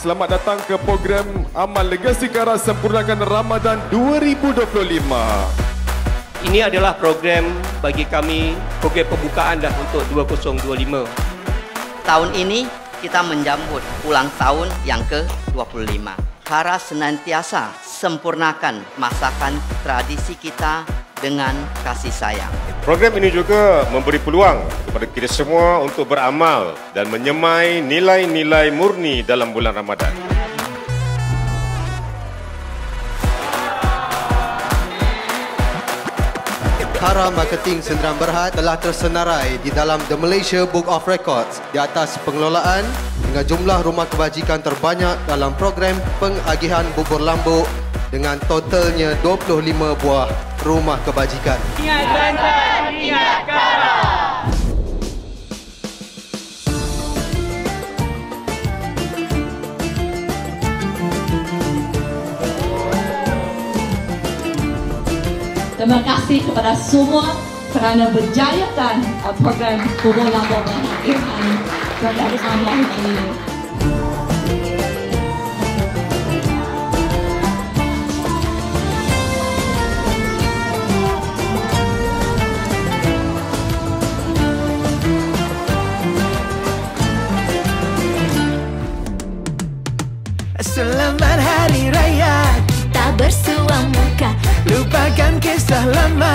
Selamat datang ke program Amal Legasi Kara Sempurnakan Ramadan 2025. Ini adalah program bagi kami, program pembukaan dah untuk 2025. Tahun ini kita menyambut ulang tahun yang ke-25. Kara senantiasa sempurnakan masakan tradisi kita dengan kasih sayang. Program ini juga memberi peluang kepada kita semua untuk beramal dan menyemai nilai-nilai murni dalam bulan Ramadan. Kara Marketing Sdn Bhd telah tersenarai di dalam The Malaysia Book of Records di atas pengelolaan dengan jumlah rumah kebajikan terbanyak dalam program pengagihan bubur lambuk dengan totalnya 25 buah rumah kebajikan. Ingat Kelantan, ingat Kara! Terima kasih kepada semua kerana berjayakan program Bubur Lambuk Pengagihan pada amal ini. Selamat Hari Raya, tak bersuah muka, lupakan kisah lama.